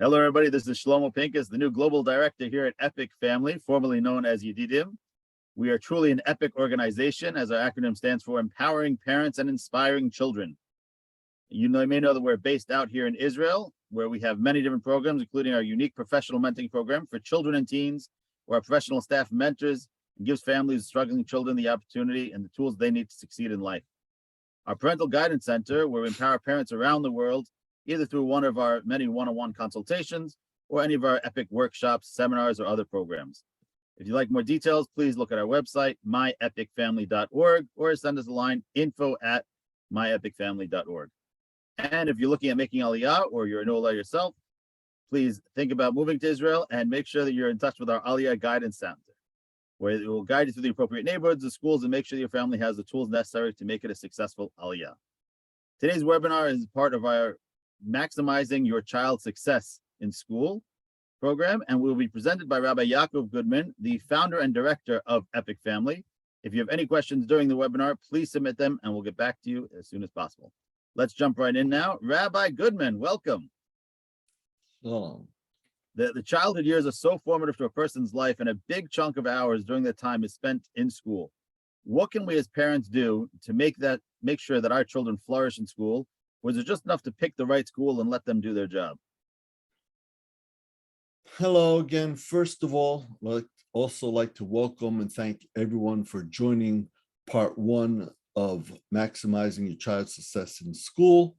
Hello, everybody. This is Shlomo Pincus, the new global director here at Epic Family, formerly known as Yedidim. We are truly an epic organization, as our acronym stands for Empowering Parents and Inspiring Children. You may know that we're based out here in Israel, where we have many different programs, including our unique professional mentoring program for children and teens, where our professional staff mentors and gives families struggling children the opportunity and the tools they need to succeed in life. Our Parental Guidance Center, where we empower parents around the world, either through one of our many one-on-one consultations or any of our epic workshops, seminars, or other programs. If you'd like more details, please look at our website, myepicfamily.org, or send us a line, info@myepicfamily.org. And if you're looking at making Aliyah or you're an Ola yourself, please think about moving to Israel and make sure that you're in touch with our Aliyah Guidance Center, where it will guide you through the appropriate neighborhoods and schools and make sure your family has the tools necessary to make it a successful Aliyah. Today's webinar is part of our Maximizing Your Child's Success in School program, and will be presented by Rabbi Goodman, the founder and director of Epic Family. If you have any questions during the webinar, please submit them and we'll get back to you as soon as possible. Let's jump right in now. Rabbi Goodman, welcome. Oh. The childhood years are so formative to a person's life, and a big chunk of hours during that time is spent in school. What can we as parents do to make sure that our children flourish in school? Was it just enough to pick the right school and let them do their job? Hello again. First of all, I'd also like to welcome and thank everyone for joining part one of Maximizing Your Child's Success in School.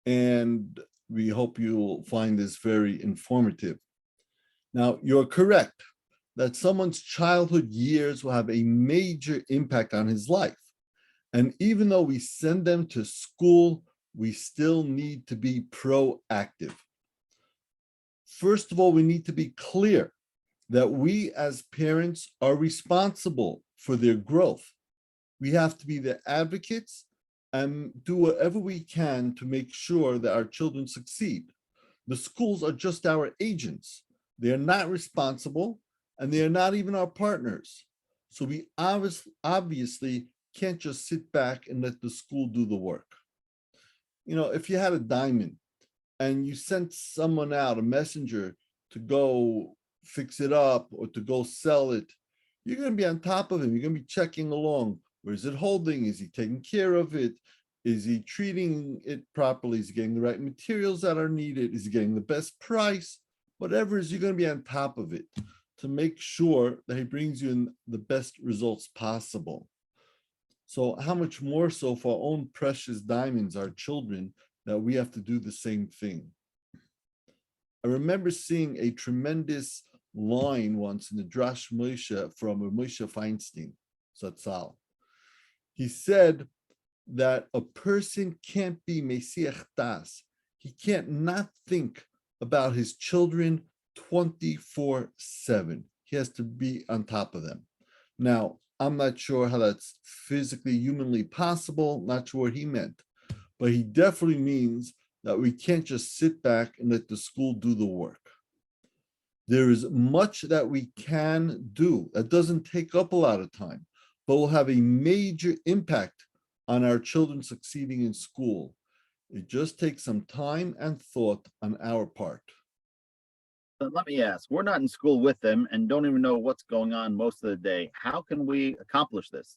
And we hope you'll find this very informative. Now, you're correct that someone's childhood years will have a major impact on his life. And even though we send them to school, we still need to be proactive. First of all, we need to be clear that we as parents are responsible for their growth. We have to be the advocates and do whatever we can to make sure that our children succeed. The schools are just our agents. They are not responsible, and they are not even our partners. So we obviously can't just sit back and let the school do the work. You know, if you had a diamond and you sent someone out, a messenger, to go fix it up or to go sell it, you're going to be on top of him. You're going to be checking along. Where is it holding? Is he taking care of it? Is he treating it properly? Is he getting the right materials that are needed? Is he getting the best price? Whatever it is, you're going to be on top of it to make sure that he brings you in the best results possible. So how much more so for our own precious diamonds, our children, that we have to do the same thing. I remember seeing a tremendous line once in the Drash Moshe from Moshe Feinstein, Zatzal. He said that a person can't be Mesiach Das. He can't not think about his children 24/7. He has to be on top of them. Now, I'm not sure how that's physically, humanly possible, not sure what he meant, but he definitely means that we can't just sit back and let the school do the work. There is much that we can do that doesn't take up a lot of time, but will have a major impact on our children succeeding in school. It just takes some time and thought on our part. But let me ask, we're not in school with them and don't even know what's going on most of the day. How can we accomplish this?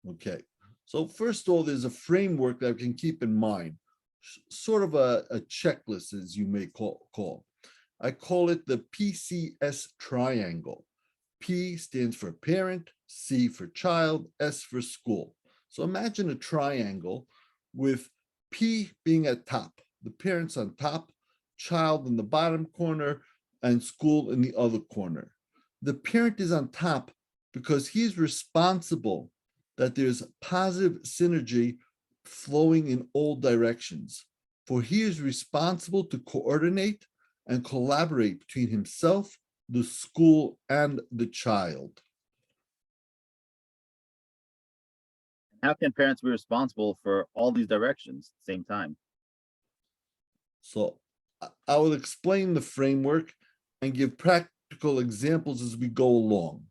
Okay, so first of all, there's a framework that we can keep in mind, sort of a checklist, as you may call. I call it the PCS triangle. P stands for parent, C for child, S for school. So imagine a triangle with P being at top, the parents on top, child in the bottom corner, and school in the other corner. The parent is on top because he's responsible that there's positive synergy flowing in all directions. For he is responsible to coordinate and collaborate between himself, the school, and the child. How can parents be responsible for all these directions at the same time? So I will explain the framework and give practical examples as we go along.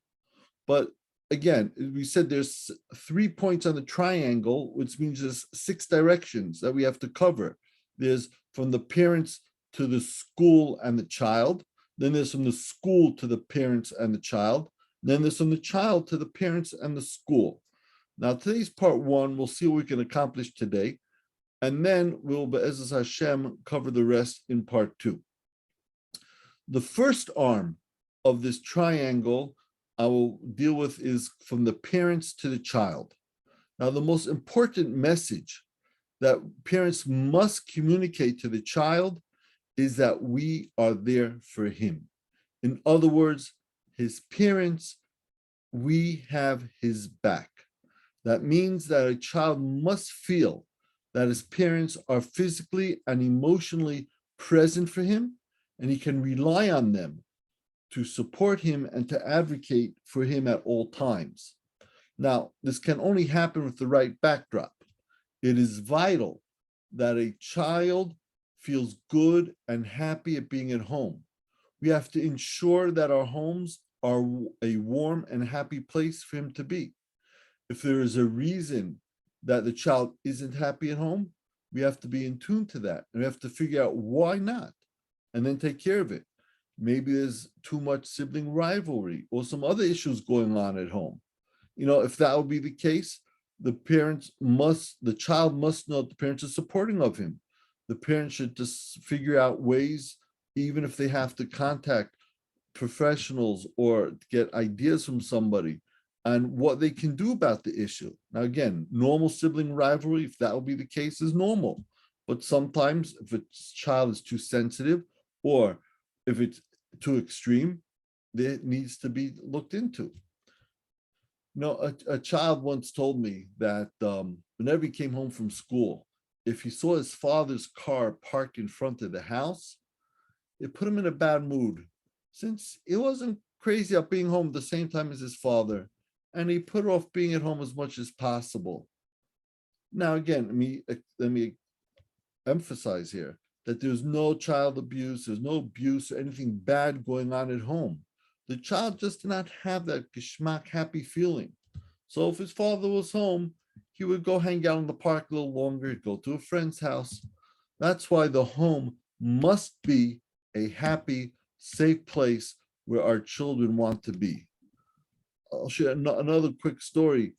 But again, we said there's 3 points on the triangle, which means there's 6 directions that we have to cover. There's from the parents to the school and the child. Then there's from the school to the parents and the child. Then there's from the child to the parents and the school. Now, today's part one. We'll see what we can accomplish today. And then we'll, Be'ezus Hashem, cover the rest in part two. The first arm of this triangle I will deal with is from the parents to the child. Now, the most important message that parents must communicate to the child is that we are there for him. In other words, his parents, we have his back. That means that a child must feel that his parents are physically and emotionally present for him, and he can rely on them to support him and to advocate for him at all times. Now, this can only happen with the right backdrop. It is vital that a child feels good and happy at being at home. We have to ensure that our homes are a warm and happy place for him to be. If there is a reason that the child isn't happy at home, we have to be in tune to that. And we have to figure out why not, and then take care of it. Maybe there's too much sibling rivalry or some other issues going on at home. If that would be the case, the child must know the parents are supporting of him. The parents should just figure out ways, even if they have to contact professionals or get ideas from somebody, and what they can do about the issue. Now, again, normal sibling rivalry, if that will be the case, is normal. But sometimes if a child is too sensitive or if it's too extreme, it needs to be looked into. A child once told me that whenever he came home from school, if he saw his father's car parked in front of the house, it put him in a bad mood, since he wasn't crazy about being home at the same time as his father, and he put off being at home as much as possible. Now, again, let me emphasize here that there's no child abuse, there's no abuse or anything bad going on at home. The child just did not have that geschmack happy feeling. So if his father was home, he would go hang out in the park a little longer, go to a friend's house. That's why the home must be a happy, safe place where our children want to be. I'll share another quick story.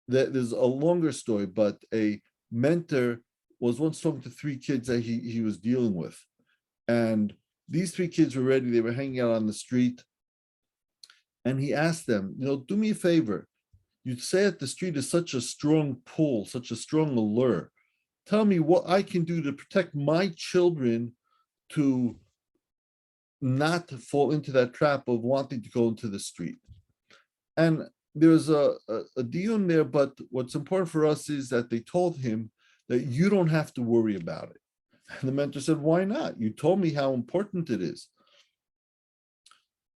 There's a longer story, but a mentor was once talking to three kids that he was dealing with. And these three kids were ready. They were hanging out on the street. And he asked them, do me a favor. You say that the street is such a strong pull, such a strong allure. Tell me what I can do to protect my children to not fall into that trap of wanting to go into the street. And there's a deal in there, but what's important for us is that they told him that you don't have to worry about it. And the mentor said, why not? You told me how important it is.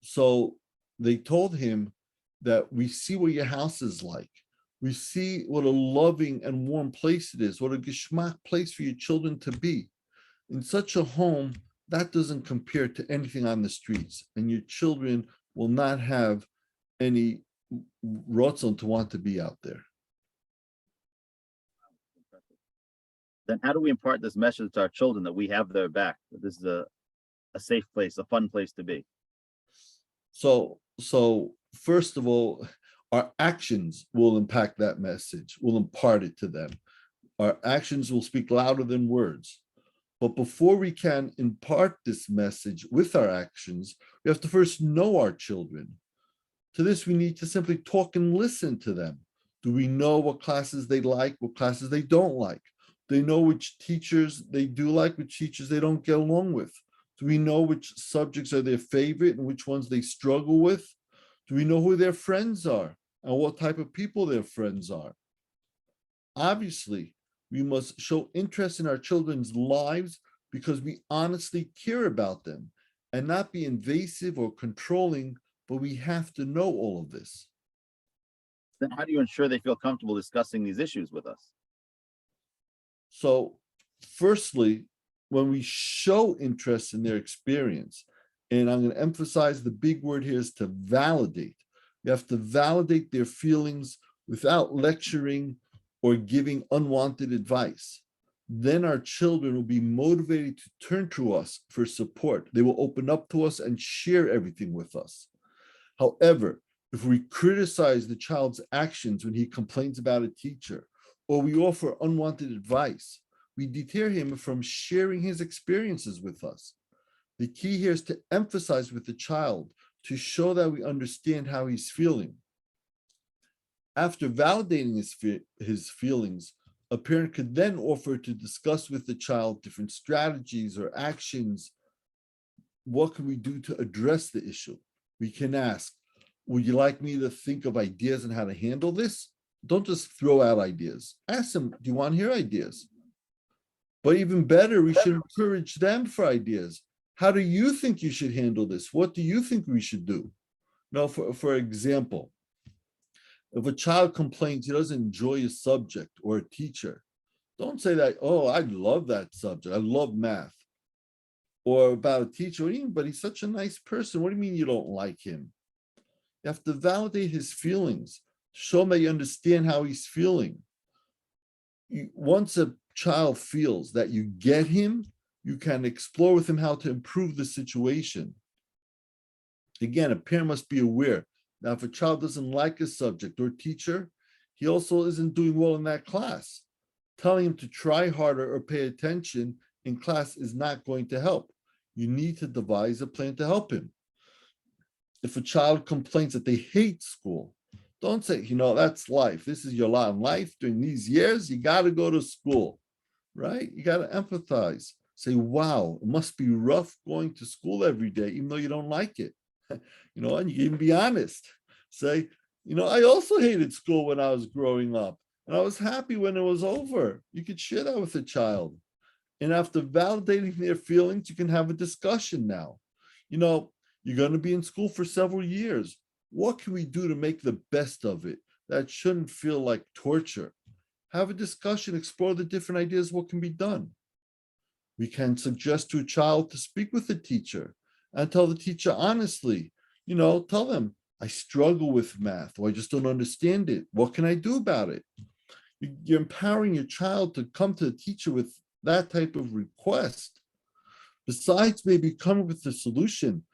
So they told him that we see what your house is like. We see what a loving and warm place it is, what a geschmack place for your children to be. In such a home, that doesn't compare to anything on the streets, and your children will not have any rotzen to want to be out there. Then how do we impart this message to our children that we have their back, that this is a safe place, a fun place to be? So first of all, our actions will impact that message, will impart it to them. Our actions will speak louder than words. But before we can impart this message with our actions, we have to first know our children. To this, we need to simply talk and listen to them. Do we know what classes they like, what classes they don't like? Do they know which teachers they do like, which teachers they don't get along with? Do we know which subjects are their favorite and which ones they struggle with? Do we know who their friends are and what type of people their friends are? Obviously, we must show interest in our children's lives because we honestly care about them, and not be invasive or controlling, but we have to know all of this. Then how do you ensure they feel comfortable discussing these issues with us? So firstly, when we show interest in their experience, and I'm going to emphasize the big word here is to validate. You have to validate their feelings without lecturing or giving unwanted advice. then our children will be motivated to turn to us for support. They will open up to us and share everything with us. However, if we criticize the child's actions when he complains about a teacher, or we offer unwanted advice, we deter him from sharing his experiences with us. The key here is to emphasize with the child to show that we understand how he's feeling. After validating his feelings, a parent could then offer to discuss with the child different strategies or actions. What can we do to address the issue? We can ask, would you like me to think of ideas on how to handle this? Don't just throw out ideas. Ask them, do you want to hear ideas? But even better, we should encourage them for ideas. How do you think you should handle this? What do you think we should do? Now, for example, if a child complains he doesn't enjoy a subject or a teacher, don't say that, oh, I love that subject. I love math. Or about a teacher, what do you mean, but he's such a nice person. What do you mean you don't like him? You have to validate his feelings. Show him that you understand how he's feeling. Once a child feels that you get him, you can explore with him how to improve the situation. Again, a parent must be aware that if a child doesn't like a subject or teacher, he also isn't doing well in that class. Telling him to try harder or pay attention in class is not going to help. You need to devise a plan to help him. If a child complains that they hate school, don't say, that's life. This is your lot in life. During these years, you got to go to school, right? You got to empathize. Say, wow, it must be rough going to school every day, even though you don't like it. And you can even be honest. Say, I also hated school when I was growing up, and I was happy when it was over. You could share that with a child. And after validating their feelings, you can have a discussion now. You're going to be in school for several years. What can we do to make the best of it? That shouldn't feel like torture. Have a discussion, explore the different ideas, what can be done. We can suggest to a child to speak with the teacher and tell the teacher honestly, tell them, I struggle with math, or I just don't understand it. What can I do about it? You're empowering your child to come to the teacher with that type of request. Besides maybe coming with the solution,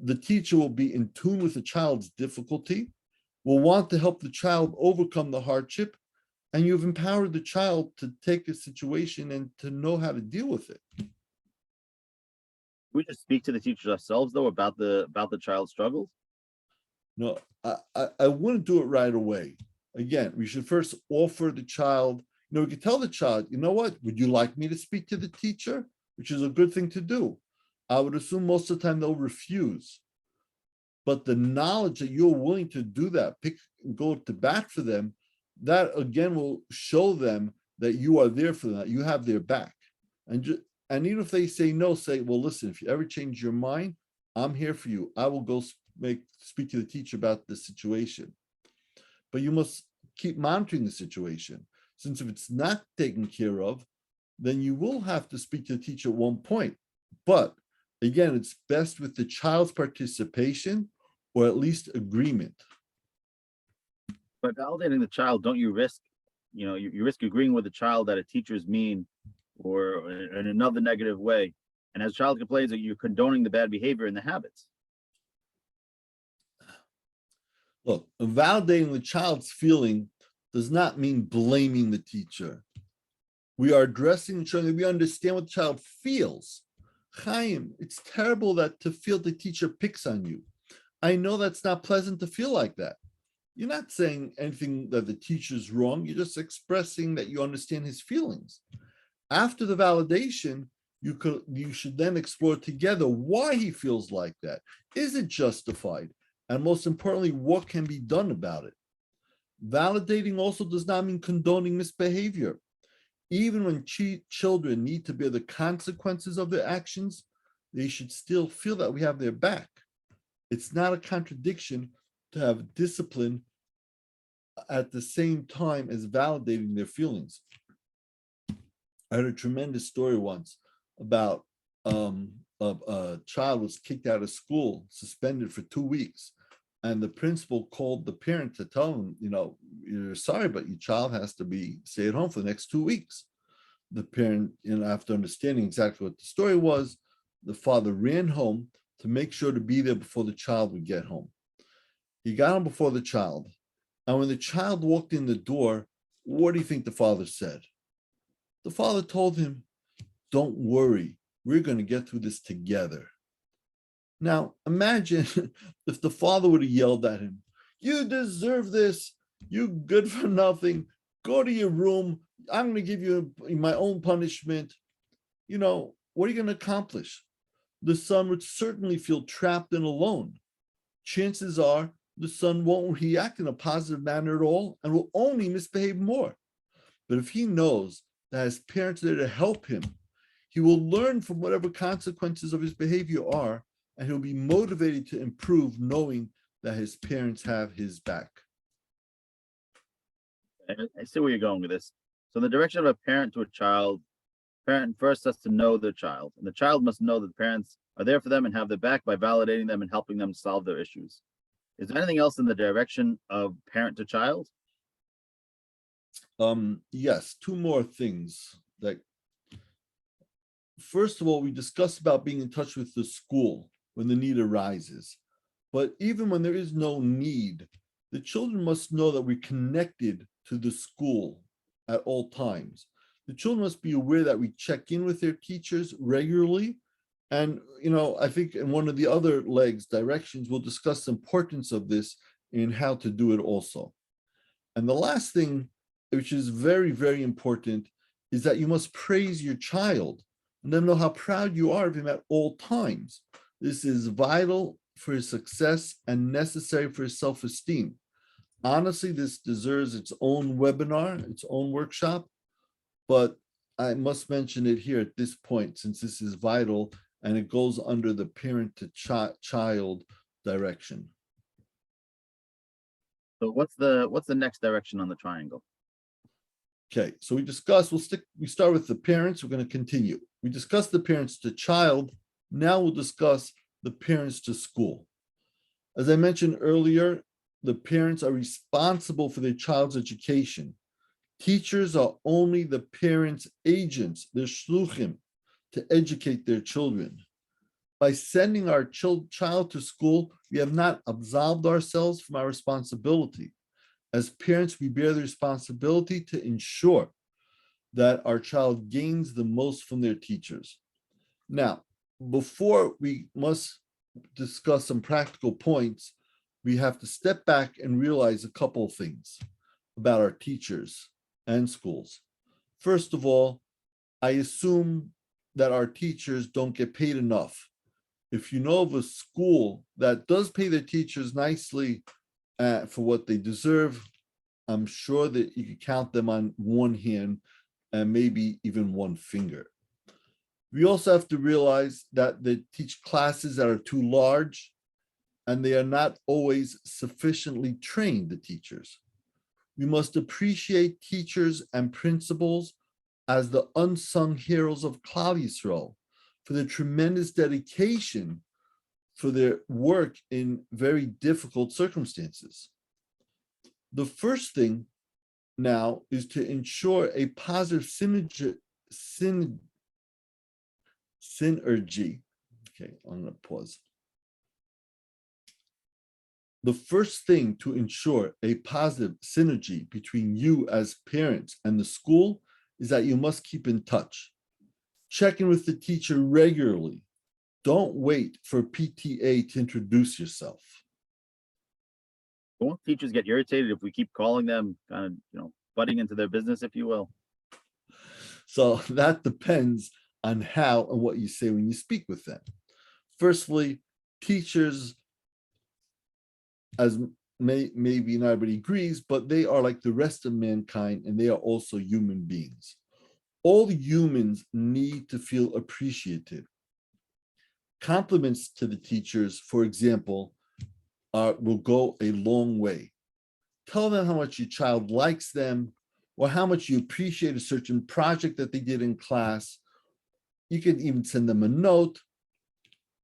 the teacher will be in tune with the child's difficulty, will want to help the child overcome the hardship, and you've empowered the child to take a situation and to know how to deal with it. We just speak to the teachers ourselves, though, about the child's struggles. No, I wouldn't do it right away. Again, we should first offer the child, we could tell the child, what, would you like me to speak to the teacher? Which is a good thing to do. I would assume most of the time they'll refuse. But the knowledge that you're willing to do that, go to bat for them, that again will show them that you are there for them, that you have their back. And even if they say no, say, well, listen, if you ever change your mind, I'm here for you. I will go speak to the teacher about the situation. But you must keep monitoring the situation. Since if it's not taken care of, then you will have to speak to the teacher at one point. But again, it's best with the child's participation or at least agreement. By validating the child, don't you risk, you risk agreeing with the child that a teacher is mean or in another negative way. And as a child complains that you're condoning the bad behavior and the habits. Look, validating the child's feeling does not mean blaming the teacher. We are addressing and showing that we understand what the child feels. Chaim, it's terrible to feel the teacher picks on you. I know that's not pleasant to feel like that. You're not saying anything that the teacher's wrong. You're just expressing that you understand his feelings. After the validation, you should then explore together why he feels like that. Is it justified? And most importantly, what can be done about it? Validating also does not mean condoning misbehavior. Even when children need to bear the consequences of their actions, they should still feel that we have their back. It's not a contradiction to have discipline at the same time as validating their feelings. I heard a tremendous story once about a child was kicked out of school, suspended for 2 weeks. And the principal called the parent to tell him, you're sorry, but your child has to stay at home for the next 2 weeks. the parent, after understanding exactly what the story was, the father ran home to make sure to be there before the child would get home. He got home before the child. And when the child walked in the door, what do you think the father said? The father told him, "Don't worry, we're going to get through this together." Now, imagine if the father would have yelled at him, "You deserve this. You good for nothing. Go to your room. I'm going to give you my own punishment." What are you going to accomplish? The son would certainly feel trapped and alone. Chances are the son won't react in a positive manner at all and will only misbehave more. But if he knows that his parents are there to help him, he will learn from whatever consequences of his behavior are, and he'll be motivated to improve knowing that his parents have his back. I see where you're going with this. So in the direction of a parent to a child, parent first has to know their child, and the child must know that the parents are there for them and have their back by validating them and helping them solve their issues. Is there anything else in the direction of parent to child? Yes, two more things. First of all, we discussed about being in touch with the school when the need arises. But even when there is no need, the children must know that we're connected to the school at all times. The children must be aware that we check in with their teachers regularly. And, I think in one of the other legs, directions, we'll discuss the importance of this and how to do it also. And the last thing, which is very, very important, is that you must praise your child and let them know how proud you are of him at all times. This is vital for his success and necessary for his self-esteem. Honestly, this deserves its own webinar, its own workshop, but I must mention it here at this point since this is vital and it goes under the parent to child direction. So what's the next direction on the triangle? Okay, so we start with the parents. We're going to continue. We discussed the parents to child. Now we'll discuss the parents to school. As I mentioned earlier, the parents are responsible for their child's education. Teachers are only the parents' agents, their shluchim, to educate their children. By sending our child to school, we have not absolved ourselves from our responsibility. As parents, we bear the responsibility to ensure that our child gains the most from their teachers. Now, before we must discuss some practical points, we have to step back and realize a couple of things about our teachers and schools. First of all, I assume that our teachers don't get paid enough. If you know of a school that does pay their teachers nicely for what they deserve, I'm sure that you can count them on one hand and maybe even one finger. We also have to realize that they teach classes that are too large and they are not always sufficiently trained, the teachers. We must appreciate teachers and principals as the unsung heroes of Klal Yisrael for their tremendous dedication for their work in very difficult circumstances. The first thing now is to ensure a positive synergy. Okay, I'm going to pause. The first thing to ensure a positive synergy between you as parents and the school is that you must keep in touch. Check in with the teacher regularly. Don't wait for PTA to introduce yourself. Won't teachers get irritated if we keep calling them, kind of, butting into their business, if you will? So that depends on how and what you say when you speak with them. Firstly, teachers, as maybe not everybody agrees, but they are like the rest of mankind and they are also human beings. All humans need to feel appreciated. Compliments to the teachers, for example, will go a long way. Tell them how much your child likes them or how much you appreciate a certain project that they did in class. You can even send them a note.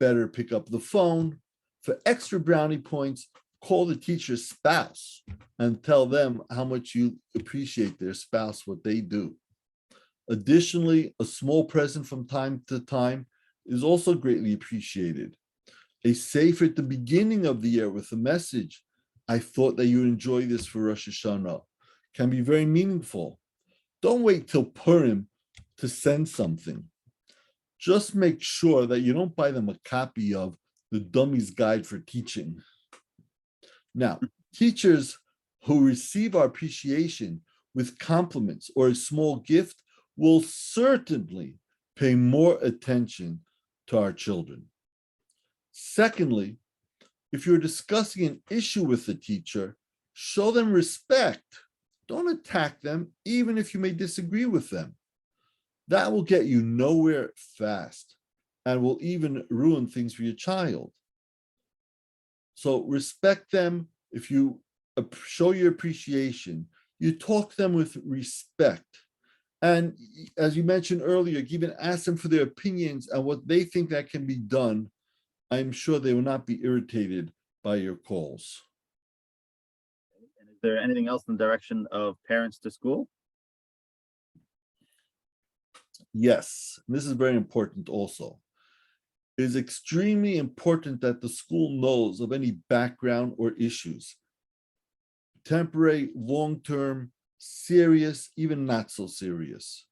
Better pick up the phone. For extra brownie points, call the teacher's spouse and tell them how much you appreciate their spouse, what they do. Additionally, a small present from time to time is also greatly appreciated. A sefer at the beginning of the year with a message, I thought that you would enjoy this for Rosh Hashanah, can be very meaningful. Don't wait till Purim to send something. Just make sure that you don't buy them a copy of the Dummy's Guide for Teaching. Now, teachers who receive our appreciation with compliments or a small gift will certainly pay more attention to our children. Secondly, if you're discussing an issue with the teacher, show them respect. Don't attack them, even if you may disagree with them. That will get you nowhere fast and will even ruin things for your child. So respect them. If you show your appreciation, you talk to them with respect. And as you mentioned earlier, even ask them for their opinions and what they think that can be done. I'm sure they will not be irritated by your calls. And is there anything else in the direction of parents to school? Yes, this is very important also. It is extremely important that the school knows of any background or issues, temporary, long-term, serious, even not so serious.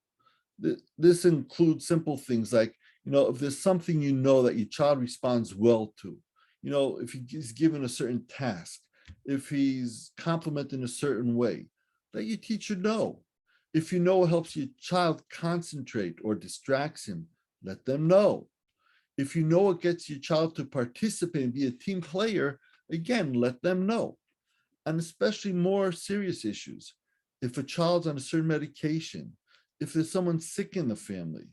This includes simple things like, if there's something that your child responds well to, if he's given a certain task, if he's complimented in a certain way, let your teacher know. If it helps your child concentrate or distracts him, let them know. If it gets your child to participate and be a team player, again, let them know. And especially more serious issues. If a child's on a certain medication, if there's someone sick in the family,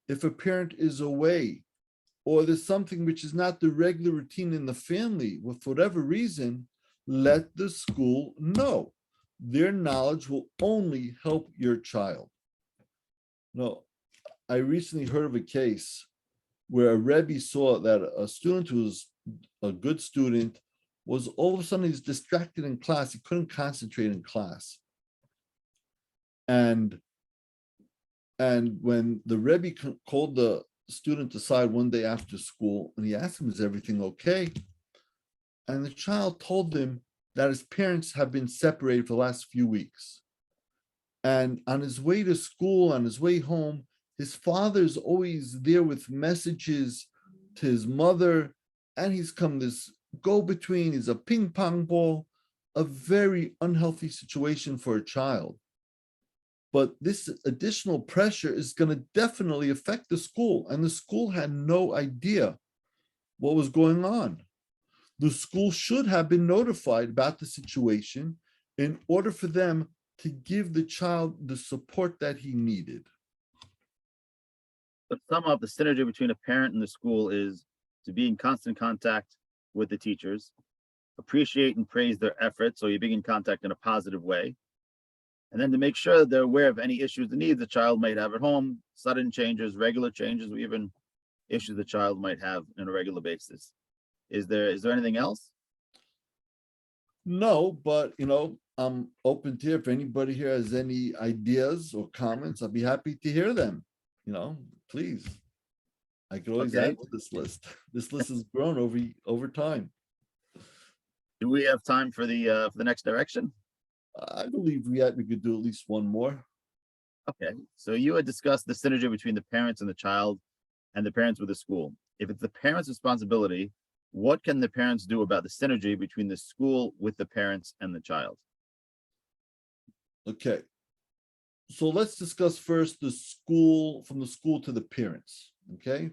if a parent is away, or there's something which is not the regular routine in the family, for whatever reason, let the school know. Their knowledge will only help your child. Now, I recently heard of a case where a Rabbi saw that a student who was a good student was all of a sudden he's distracted in class. He couldn't concentrate in class. And when the Rebbe called the student aside one day after school, and he asked him, is everything okay? And the child told him that his parents have been separated for the last few weeks. And on his way to school, on his way home, his father's always there with messages to his mother, and he's come this go-between, he's a ping pong ball, a very unhealthy situation for a child. But this additional pressure is going to definitely affect the school, and the school had no idea what was going on. The school should have been notified about the situation in order for them to give the child the support that he needed. To sum up, the synergy between a parent and the school is to be in constant contact with the teachers, appreciate and praise their efforts, so you be in contact in a positive way, and then to make sure that they're aware of any issues and needs the child might have at home, sudden changes, regular changes, or even issues the child might have on a regular basis. Is there anything else? No, but I'm open to if anybody here has any ideas or comments, I'll be happy to hear them. Please. I could always add to this list. This list has grown over time. Do we have time for the next direction? I believe we could do at least one more. Okay, so you had discussed the synergy between the parents and the child and the parents with the school. If it's the parents' responsibility, what can the parents do about the synergy between the school with the parents and the child? Okay. So let's discuss first the school, from the school to the parents. Okay.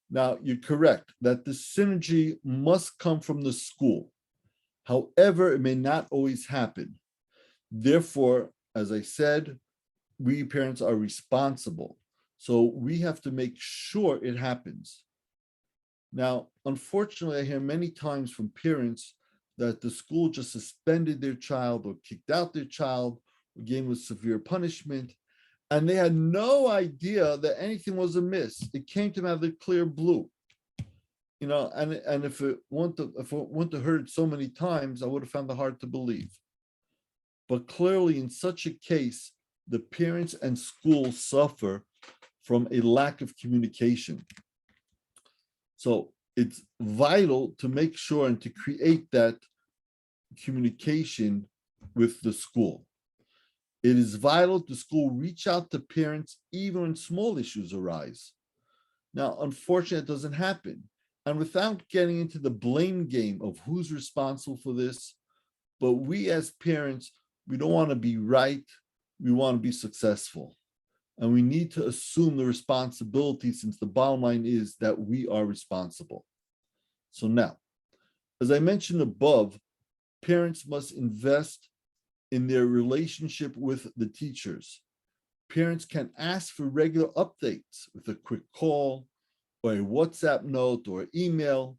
Now, you're correct that the synergy must come from the school. However, it may not always happen. Therefore, as I said, we parents are responsible. So we have to make sure it happens. Now, unfortunately, I hear many times from parents that the school just suspended their child or kicked out their child or gave them severe punishment, and they had no idea that anything was amiss. It came to them out of the clear blue. And if it wouldn't have heard so many times, I would have found it hard to believe. But clearly, in such a case, the parents and schools suffer from a lack of communication. So it's vital to make sure and to create that communication with the school. It is vital the school reach out to parents even when small issues arise. Now, unfortunately, it doesn't happen. And without getting into the blame game of who's responsible for this, but we as parents, we don't want to be right. We want to be successful. And we need to assume the responsibility, since the bottom line is that we are responsible. So now, as I mentioned above, parents must invest in their relationship with the teachers. Parents can ask for regular updates with a quick call or a WhatsApp note or email.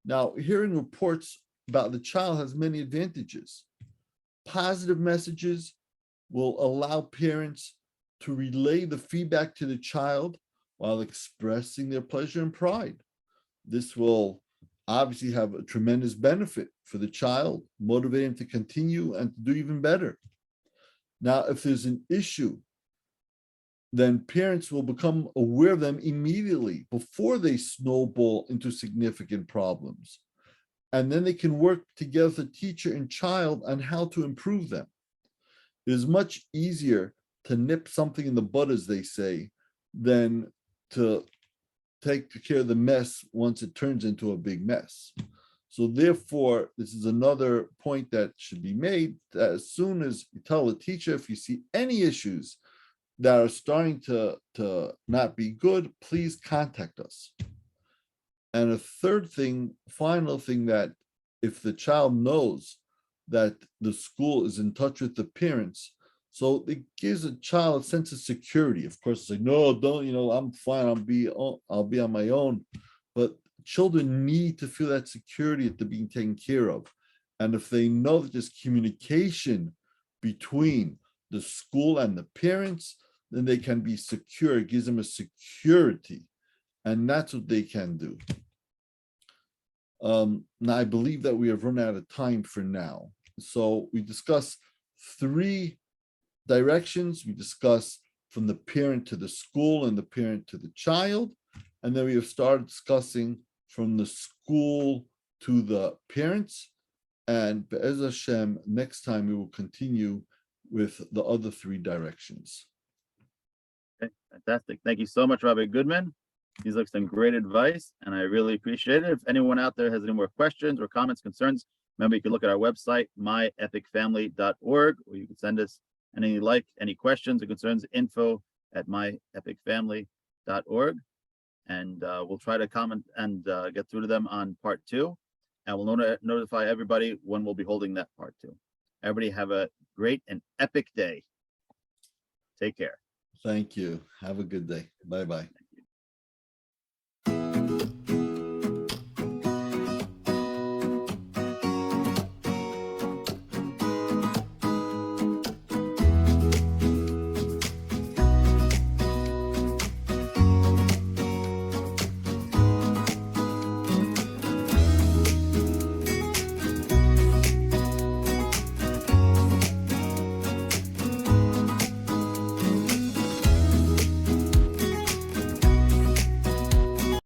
Now, hearing reports about the child has many advantages. Positive messages will allow parents to relay the feedback to the child while expressing their pleasure and pride. This will obviously have a tremendous benefit for the child, motivate him to continue and to do even better. Now, if there's an issue, then parents will become aware of them immediately before they snowball into significant problems. And then they can work together, teacher and child, on how to improve them. It is much easier to nip something in the bud, as they say, than to take care of the mess once it turns into a big mess. So therefore, this is another point that should be made, that as soon as you tell the teacher, if you see any issues that are starting to not be good, please contact us. And a third thing, final thing, that if the child knows that the school is in touch with the parents, so it gives a child a sense of security. Of course, it's like, no, don't, I'm fine, I'll be on my own. But children need to feel that security at the being taken care of. And if they know that there's communication between the school and the parents, then they can be secure. It gives them a security. And that's what they can do. Now, I believe that we have run out of time for now. So we discussed 3 directions. We discussed from the parent to the school and the parent to the child. And then we have started discussing from the school to the parents. And Be'ez Hashem, next time we will continue with the other 3 directions. Okay, fantastic. Thank you so much, Rabbi Goodman. These are some great advice, and I really appreciate it. If anyone out there has any more questions or comments, concerns, remember you can look at our website, myepicfamily.org, or you can send us any questions or concerns, info@myepicfamily.org, and we'll try to comment and get through to them on part 2, and we'll notify everybody when we'll be holding that part 2. Everybody have a great and epic day. Take care. Thank you. Have a good day. Bye-bye.